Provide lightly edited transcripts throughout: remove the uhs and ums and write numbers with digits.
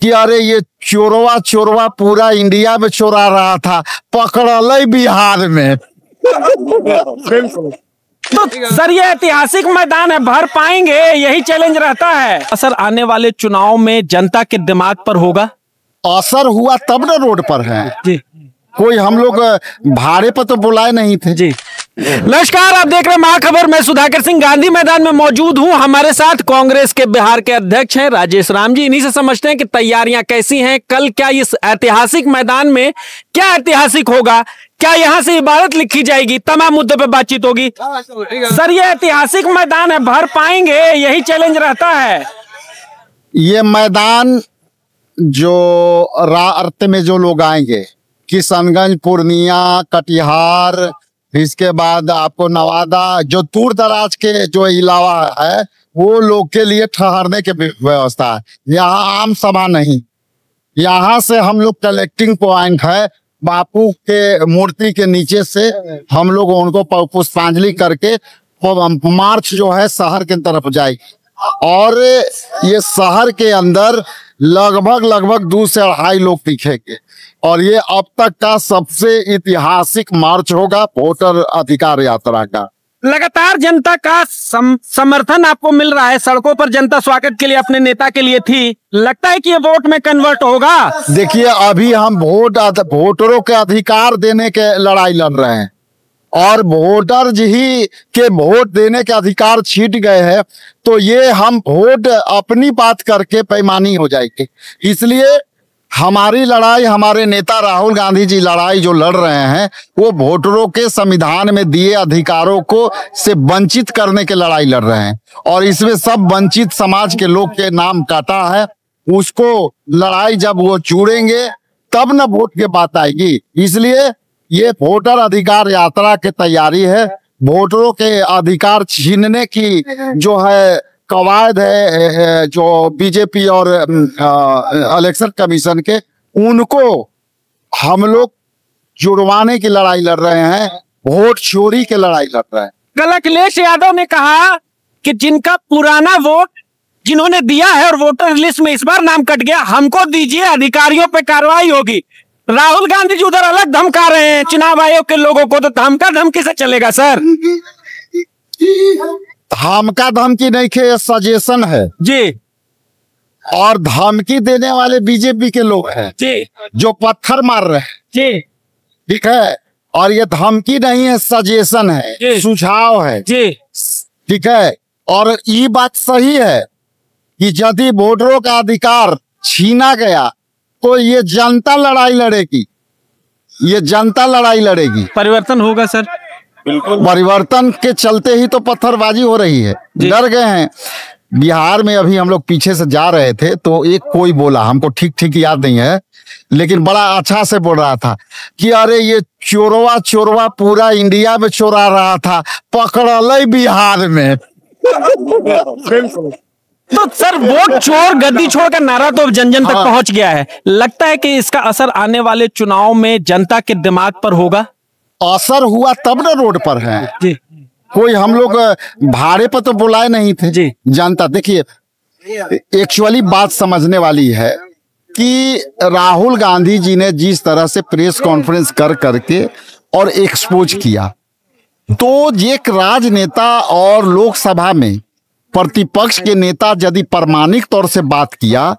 कि अरे ये चोरवा चोरवा पूरा इंडिया में चोरा रहा था, पकड़ल बिहार में। तो सर ये ऐतिहासिक मैदान है, भर पाएंगे, यही चैलेंज रहता है। असर आने वाले चुनाव में जनता के दिमाग पर होगा? असर हुआ तब न रोड पर है जी। कोई हम लोग भाड़े पर तो बुलाए नहीं थे जी। नमस्कार, आप देख रहे हैं महाखबर। मैं सुधाकर सिंह गांधी मैदान में मौजूद हूं। हमारे साथ कांग्रेस के बिहार के अध्यक्ष हैं राजेश राम जी। इन्हीं से समझते हैं कि तैयारियां कैसी हैं, कल क्या इस ऐतिहासिक मैदान में क्या ऐतिहासिक होगा, क्या यहां से इबारत लिखी जाएगी, तमाम मुद्दों पे बातचीत होगी। सर ये ऐतिहासिक मैदान है, भर पाएंगे, यही चैलेंज रहता है। ये मैदान जो रात में जो लोग आएंगे, किशनगंज, पूर्णिया, कटिहार, इसके बाद आपको नवादा, जो दूर दराज के जो इलावा है वो लोग के लिए ठहरने की व्यवस्था है। यहाँ आम सभा नहीं, यहाँ से हम लोग कलेक्टिंग पॉइंट है, बापू के मूर्ति के नीचे से हम लोग उनको पुष्पांजलि करके मार्च जो है शहर की तरफ जाएगी। और ये शहर के अंदर लगभग 2 से 2.5 लोग दिखेंगे और ये अब तक का सबसे ऐतिहासिक मार्च होगा वोटर अधिकार यात्रा का। लगातार जनता का समर्थन आपको मिल रहा है, सड़कों पर जनता स्वागत के लिए अपने नेता के लिए थी, लगता है कि ये वोट में कन्वर्ट होगा? देखिए, अभी हम वोटरों के अधिकार देने के लड़ाई लड़ रहे हैं और वोटर ही के वोट देने के अधिकार छीट गए हैं, तो ये हम वोट अपनी बात करके पैमानी हो जाएगी। इसलिए हमारी लड़ाई, हमारे नेता राहुल गांधी जी लड़ाई जो लड़ रहे हैं वो वोटरों के संविधान में दिए अधिकारों को से वंचित करने की लड़ाई लड़ रहे हैं और इसमें सब वंचित समाज के लोग के नाम काटा है। उसको लड़ाई जब वो चूड़ेंगे तब न वोट की बात आएगी। इसलिए ये वोटर अधिकार यात्रा की तैयारी है। वोटरों के अधिकार छीनने की जो है कवायद है, जो बीजेपी और इलेक्शन कमीशन के, उनको हम लोग जुड़वाने की लड़ाई लड़ रहे हैं, वोट चोरी की लड़ाई लड़ रहे हैं। कल अखिलेश यादव ने कहा कि जिनका पुराना वोट जिन्होंने दिया है और वोटर लिस्ट में इस बार नाम कट गया, हमको दीजिए, अधिकारियों पे कार्रवाई होगी। राहुल गांधी जी उधर अलग धमका रहे हैं चुनाव आयोग के लोगों को, तो धमका धमकी से चलेगा सर? धमका धमकी नहीं के, सजेशन है जी। और धमकी देने वाले बीजेपी के लोग हैं जी, जो पत्थर मार रहे हैं जी, ठीक है। और ये धमकी नहीं है, सजेशन है, सुझाव है जी, ठीक है। और ये बात सही है कि यदि वोटरों का अधिकार छीना गया तो ये जनता लड़ाई लड़ेगी, ये जनता लड़ाई लड़ेगी। परिवर्तन होगा सर? बिल्कुल, परिवर्तन के चलते ही तो पत्थरबाजी हो रही है, डर गए हैं। बिहार में अभी हम लोग पीछे से जा रहे थे तो एक कोई बोला, हमको ठीक याद नहीं है, लेकिन बड़ा अच्छा से बोल रहा था कि अरे ये चोरवा चोरवा पूरा इंडिया में चोरा रहा था, पकड़ल बिहार में। तो सर वोट चोर गद्दी छोड़ का नारा तो जन जन तक पहुंच गया है, लगता है कि इसका असर आने वाले चुनाव में जनता के दिमाग पर होगा? असर हुआ तब न रोड पर है जी। कोई हम लोग भाड़े पर तो बुलाए नहीं थे जी। जनता, देखिए एक्चुअली बात समझने वाली है कि राहुल गांधी जी ने जिस तरह से प्रेस कॉन्फ्रेंस कर करके और एक्सपोज किया, तो एक राजनेता और लोकसभा में प्रतिपक्ष के नेता यदि प्रामाणिक तौर से बात किया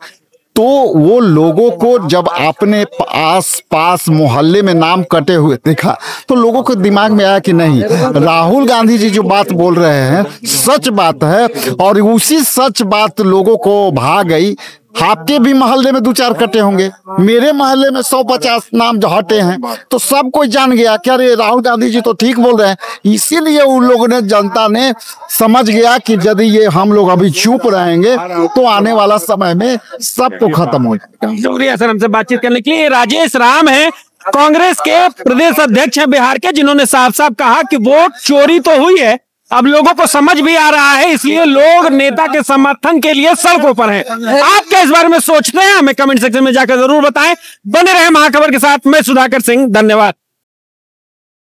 तो वो लोगों को जब अपने आस पास मोहल्ले में नाम कटे हुए देखा तो लोगों के दिमाग में आया कि नहीं, राहुल गांधी जी जो बात बोल रहे हैं सच बात है। और उसी सच बात लोगों को भा गई। आपके भी मोहल्ले में 2-4 कटे होंगे, मेरे मोहल्ले में 150 नाम जो हटे हैं, तो सब कोई जान गया कि अरे राहुल गांधी जी तो ठीक बोल रहे हैं। इसीलिए उन लोगों ने, जनता ने समझ गया कि यदि ये हम लोग अभी चुप रहेंगे तो आने वाला समय में सबको खत्म हो जाएगा। शुक्रिया सर हमसे बातचीत करने के लिए। राजेश राम है, कांग्रेस के प्रदेश अध्यक्ष है बिहार के, जिन्होंने साफ साफ कहा कि वोट चोरी तो हुई है, अब लोगों को समझ भी आ रहा है, इसलिए लोग नेता के समर्थन के लिए सड़कों पर हैं। आप क्या इस बारे में सोचते हैं? हमें कमेंट सेक्शन में जाकर जरूर बताएं। बने रहे महाखबर के साथ, मैं सुधाकर सिंह, धन्यवाद।